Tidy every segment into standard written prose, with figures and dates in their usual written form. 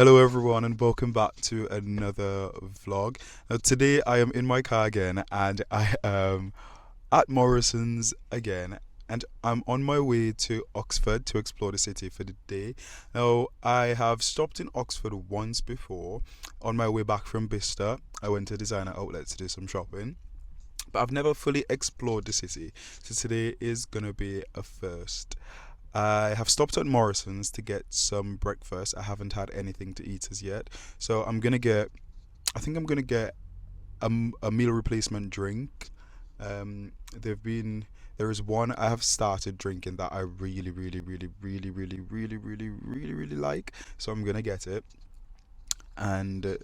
Hello everyone and welcome back to another vlog. Now today I am in my car again and I am at Morrison's again and I'm on my way to Oxford to explore the city for the day. Now I have stopped in Oxford once before on my way back from Bicester. I went to designer outlets to do some shopping, but I've never fully explored the city. So today is gonna be a first. I have stopped at Morrison's to get some breakfast. I haven't had anything to eat as yet. So I think I'm gonna get a meal replacement drink. There've been, there is one I have started drinking that I really like. So I'm gonna get it and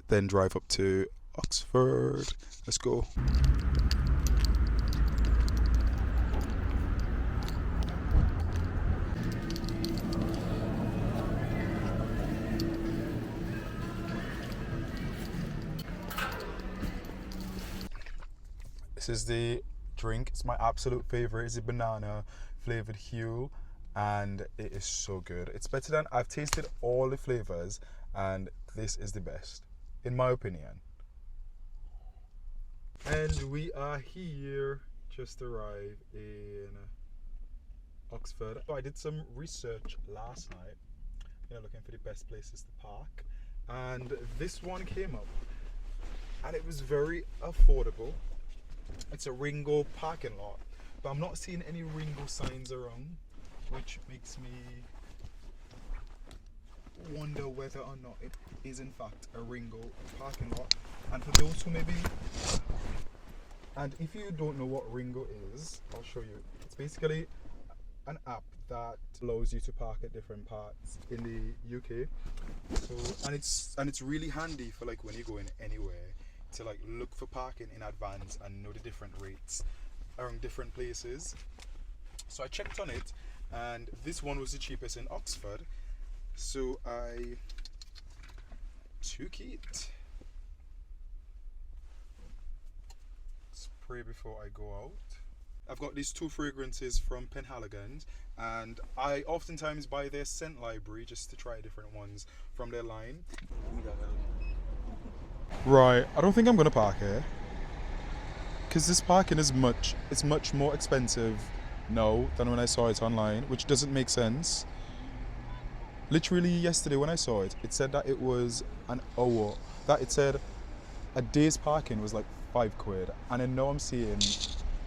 then drive up to Oxford. Let's go. This is the drink. It's my absolute favorite. It's a banana flavored Huel, and it is so good. It's better than I've tasted all the flavors, and this is the best, in my opinion. And we are here. Just arrived in Oxford. So I did some research last night, looking for the best places to park, and this one came up, and it was very affordable. It's a Ringo parking lot, but I'm not seeing any Ringo signs around, which makes me wonder whether or not it is in fact a Ringo parking lot. And for those who maybe, and if you don't know what Ringo is, I'll show you. It's basically an app that allows you to park at different parts in the UK. So and it's really handy for like when you're going anywhere to like look for parking in advance and know the different rates around different places. So I checked on it and this one was the cheapest in Oxford. So I took it. Spray before I go out. I've got these two fragrances from Penhaligon's, and I oftentimes buy their scent library just to try different ones from their line. Right, I don't think I'm gonna park here because this parking is much more expensive now than when I saw it online, which doesn't make sense. Literally yesterday when I saw it, it said that it was an hour, that it said a day's parking was like £5, and then now I'm seeing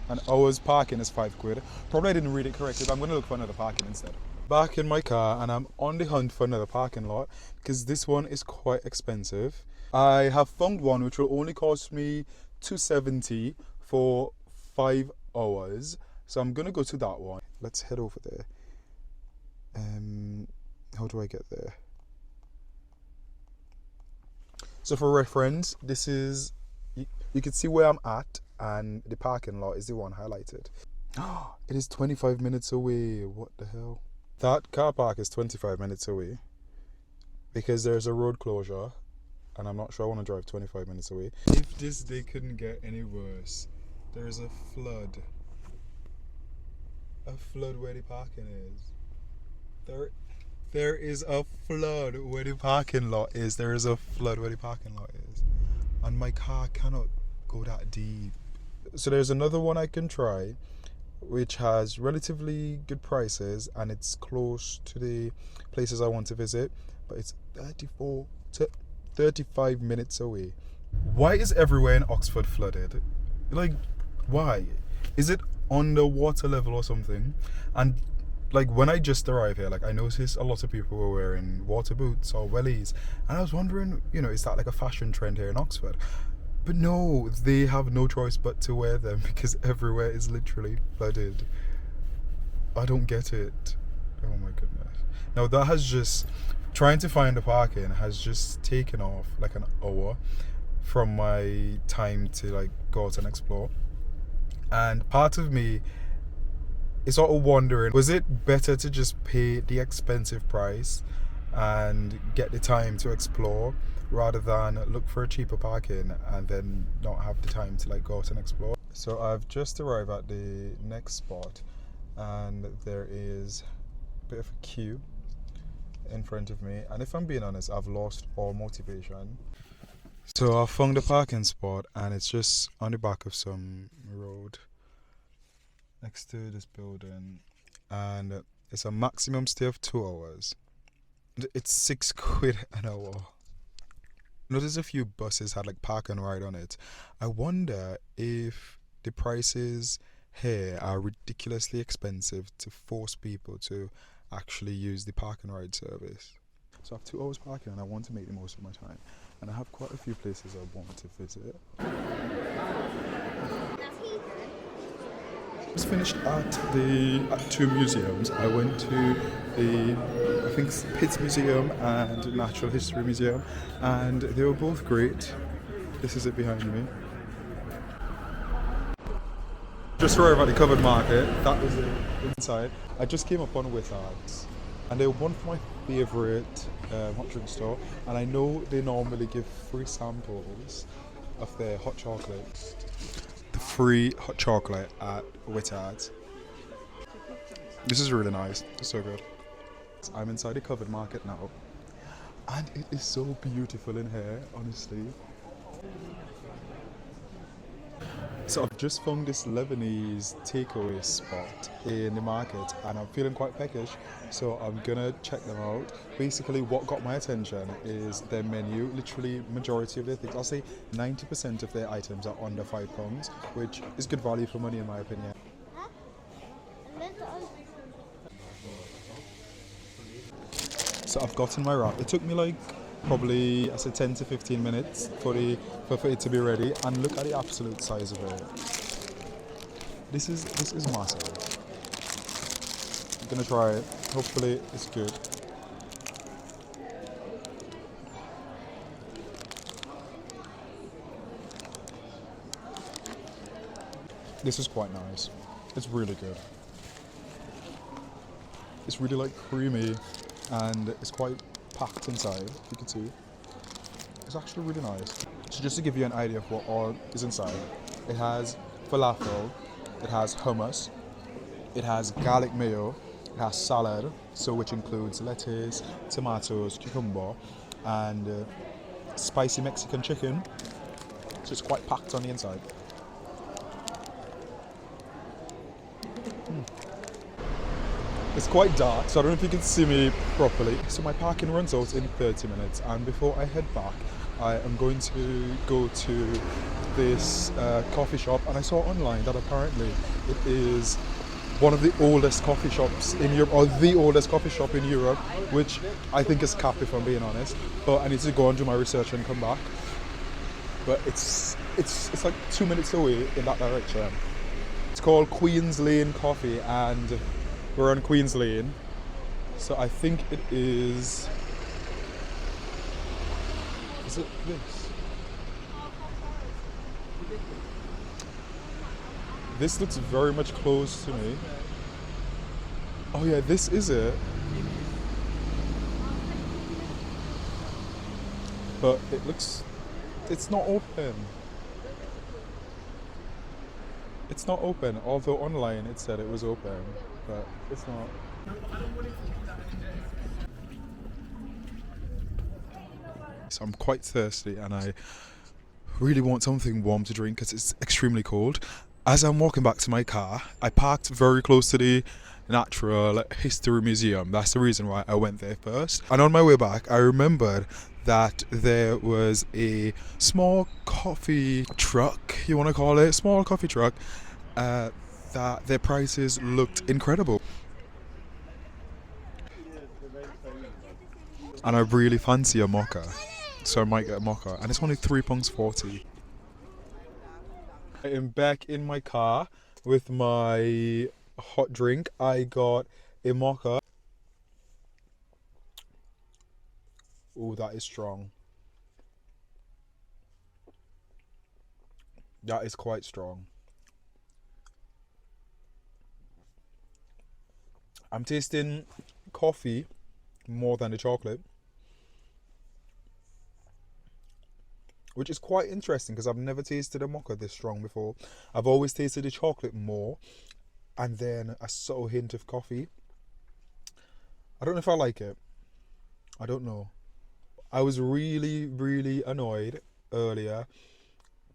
an hour's parking is £5. Probably I didn't read it correctly, but I'm gonna look for another parking instead. Back in my car and I'm on the hunt for another parking lot because this one is quite expensive. I have found one which will only cost me £2.70 for 5 hours. So I'm gonna go to that one. Let's head over there. How do I get there? So for reference, this is, you can see where I'm at and the parking lot is the one highlighted. It is 25 minutes away. What the hell? That car park is 25 minutes away because there's a road closure and I'm not sure I want to drive 25 minutes away. If this day couldn't get any worse, there is a flood. A flood where the parking is. There is a flood where the parking lot is. There is a flood where the parking lot is. And my car cannot go that deep. So there's another one I can try, which has relatively good prices and it's close to the places I want to visit, but it's 34 to 35 minutes away. Why is everywhere in Oxford flooded? Like, why? Is it underwater level or something? And like when I just arrived here, like I noticed a lot of people were wearing water boots or wellies, and I was wondering, is that like a fashion trend here in Oxford? But no, they have no choice but to wear them because everywhere is literally flooded. I don't get it. Oh my goodness. Now that has just, trying to find a parking has just taken off like an hour from my time to like go out and explore. And part of me is sort of wondering, was it better to just pay the expensive price and get the time to explore rather than look for a cheaper parking and then not have the time to like go out and explore? So I've just arrived at the next spot and there is a bit of a queue. in front of me, and if I'm being honest, I've lost all motivation. So I found a parking spot, and it's just on the back of some road next to this building, and it's a maximum stay of 2 hours. It's £6 an hour. Notice a few buses had like park and ride on it. I wonder if the prices here are ridiculously expensive to force people to actually use the park and ride service. So I have 2 hours parking and I want to make the most of my time. And I have quite a few places I want to visit. I was finished at two museums. I went to I think Pitt Museum and Natural History Museum, and they were both great. This is it behind me. Just arrived at the covered market. That was it inside. I just came up on Wizards, and they're one of my favourite hot drink store. And I know they normally give free samples of their hot chocolates. The free hot chocolate at Wizards. This is really nice. It's so good. I'm inside the covered market now, and it is so beautiful in here, honestly. So I've just found this Lebanese takeaway spot in the market, and I'm feeling quite peckish, so I'm gonna check them out. Basically, what got my attention is their menu. Literally, majority of their things, I'll say 90% of their items are under £5, which is good value for money in my opinion. So I've gotten my wrap. It took me like probably, I said 10 to 15 minutes for it to be ready, and look at the absolute size of it. This is massive. I'm gonna try it. Hopefully it's good. This is quite nice. It's really good. It's really like creamy, and it's quite packed inside, you can see. It's actually really nice. So just to give you an idea of what all is inside, it has falafel, it has hummus, it has garlic mayo, it has salad, so which includes lettuce, tomatoes, cucumber, and spicy Mexican chicken. So it's quite packed on the inside. It's quite dark, so I don't know if you can see me properly. So my parking runs out in 30 minutes, and before I head back, I am going to go to this coffee shop, and I saw online that apparently it is one of the oldest coffee shops in Europe, or the oldest coffee shop in Europe, which I think is cap if I'm being honest. But I need to go and do my research and come back. But it's like 2 minutes away in that direction. It's called Queen's Lane Coffee, and we're on Queen's Lane, so I think it is. Is it this? This looks very much close to me. Oh yeah, this is it. But it looks. It's not open. It's not open, although online it said it was open, but it's not. So I'm quite thirsty, and I really want something warm to drink because it's extremely cold. As I'm walking back to my car, I parked very close to the Natural History Museum. That's the reason why I went there first. And on my way back, I remembered that there was a small coffee truck, you want to call it, small coffee truck, that their prices looked incredible. And I really fancy a mocha, so I might get a mocha, and it's only £3.40. I am back in my car with my hot drink. I got a mocha. Oh, that is strong. That is quite strong. I'm tasting coffee more than the chocolate, which is quite interesting because I've never tasted a mocha this strong before. I've always tasted the chocolate more, and then a subtle hint of coffee. I don't know if I like it. I don't know. I was really, really annoyed earlier,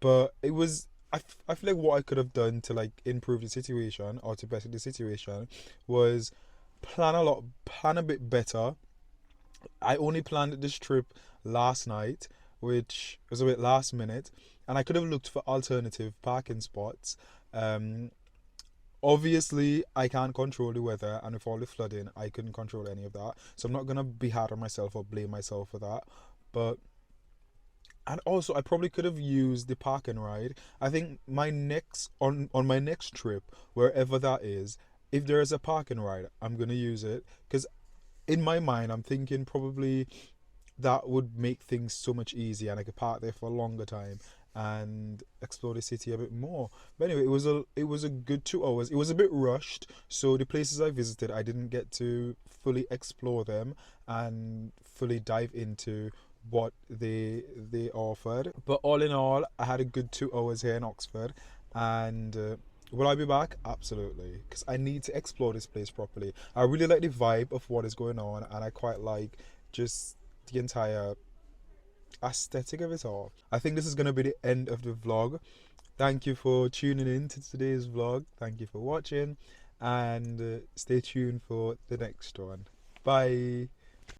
but it was. I feel like what I could have done to like improve the situation or to better the situation was plan a bit better. I only planned this trip last night, which was a bit last minute, and I could have looked for alternative parking spots. Um, Obviously, I can't control the weather, and with all the flooding, I couldn't control any of that. So I'm not gonna be hard on myself or blame myself for that. But and also, I probably could have used the park and ride. I think my next on my next trip, wherever that is, if there is a park and ride, I'm gonna use it because in my mind, I'm thinking probably that would make things so much easier and I could park there for a longer time and explore the city a bit more. But anyway, it was a good 2 hours. It was a bit rushed, so the places I visited I didn't get to fully explore them and fully dive into what they offered. But all in all, I had a good 2 hours here in Oxford, and will I be back? Absolutely, because I need to explore this place properly. I really like the vibe of what is going on, and I quite like just the entire aesthetic of it all. I think this is going to be the end of the vlog. Thank you for tuning in to today's vlog. Thank you for watching, and stay tuned for the next one. Bye.